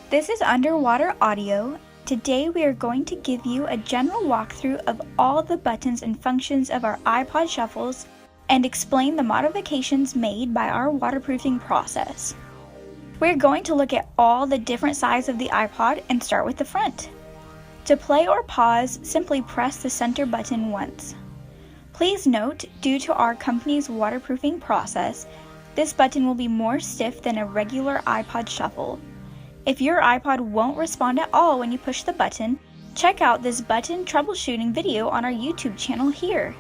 This is Underwater Audio. Today we are going to give you a general walkthrough of all the buttons and functions of our iPod shuffles and explain the modifications made by our waterproofing process. We're going to look at all the different sides of the iPod and start with the front. To play or pause, simply press the center button once. Please note, due to our company's waterproofing process, this button will be more stiff than a regular iPod shuffle. If your iPod won't respond at all when you push the button, check out this button troubleshooting video on our YouTube channel here.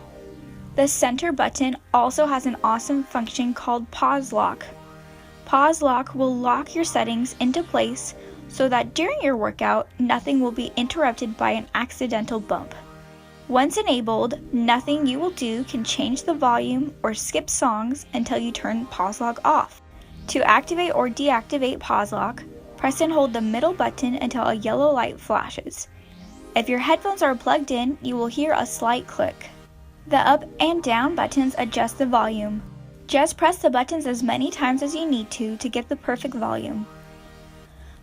The center button also has an awesome function called Pause Lock. Pause Lock will lock your settings into place so that during your workout, nothing will be interrupted by an accidental bump. Once enabled, nothing you will do can change the volume or skip songs until you turn Pause Lock off. To activate or deactivate Pause Lock, press and hold the middle button until a yellow light flashes. If your headphones are plugged in, you will hear a slight click. The up and down buttons adjust the volume. Just press the buttons as many times as you need to get the perfect volume.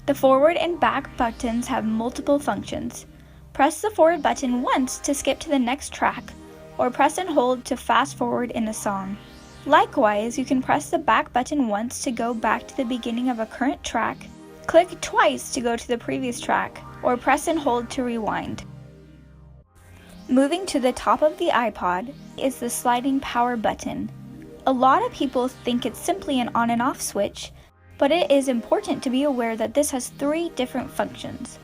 The forward and back buttons have multiple functions. Press the forward button once to skip to the next track, or press and hold to fast forward in a song. Likewise, you can press the back button once to go back to the beginning of a current track, click twice to go to the previous track, or press and hold to rewind. Moving to the top of the iPod is the sliding power button. A lot of people think it's simply an on and off switch, but it is important to be aware that this has 3 different functions.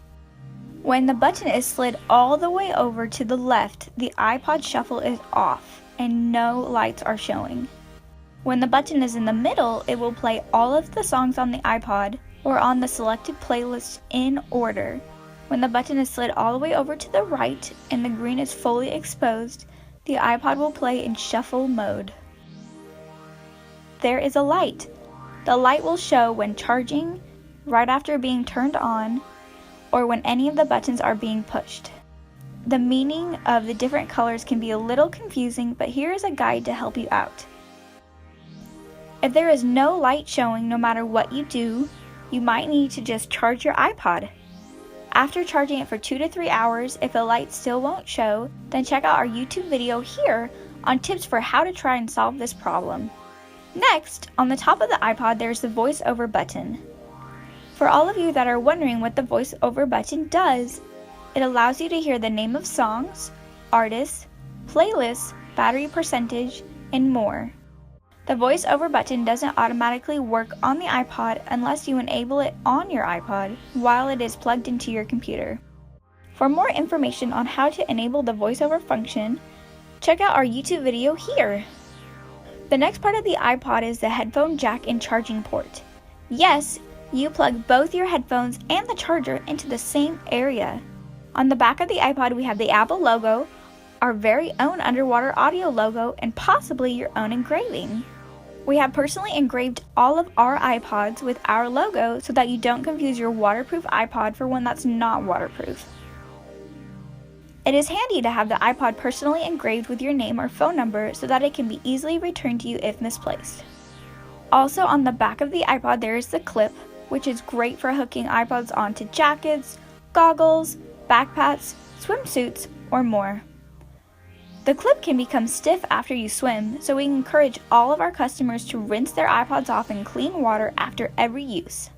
When the button is slid all the way over to the left, the iPod shuffle is off and no lights are showing. When the button is in the middle, it will play all of the songs on the iPod or on the selected playlist in order. When the button is slid all the way over to the right and the green is fully exposed, the iPod will play in shuffle mode. There is a light. The light will show when charging, right after being turned on, or when any of the buttons are being pushed. The meaning of the different colors can be a little confusing, but here is a guide to help you out. If there is no light showing no matter what you do, you might need to just charge your iPod. After charging it for 2 to 3 hours, if the light still won't show, then check out our YouTube video here on tips for how to try and solve this problem. Next, on the top of the iPod, there's the Voiceover button. For all of you that are wondering what the Voiceover button does, it allows you to hear the name of songs, artists, playlists, battery percentage, and more. The Voiceover button doesn't automatically work on the iPod unless you enable it on your iPod while it is plugged into your computer. For more information on how to enable the Voiceover function, check out our YouTube video here. The next part of the iPod is the Headphone Jack and charging port. Yes, you plug both your headphones and the charger into the same area. On the back of the iPod we have the Apple logo, our very own Underwater Audio logo, and possibly your own engraving. We have personally engraved all of our iPods with our logo so that you don't confuse your waterproof iPod for one that's not waterproof. It is handy to have the iPod personally engraved with your name or phone number so that it can be easily returned to you if misplaced. Also on the back of the iPod there is the clip, which is great for hooking iPods onto jackets, goggles, backpacks, swimsuits, or more. The clip can become stiff after you swim, so we encourage all of our customers to rinse their iPods off in clean water after every use.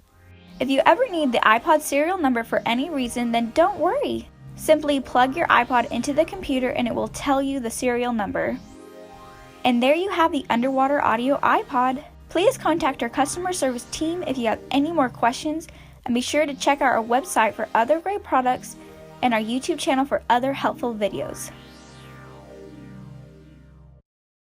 If you ever need the iPod serial number for any reason, then don't worry. Simply plug your iPod into the computer and it will tell you the serial number. And there you have the Underwater Audio iPod. Please contact our customer service team if you have any more questions, and be sure to check out our website for other great products and our YouTube channel for other helpful videos.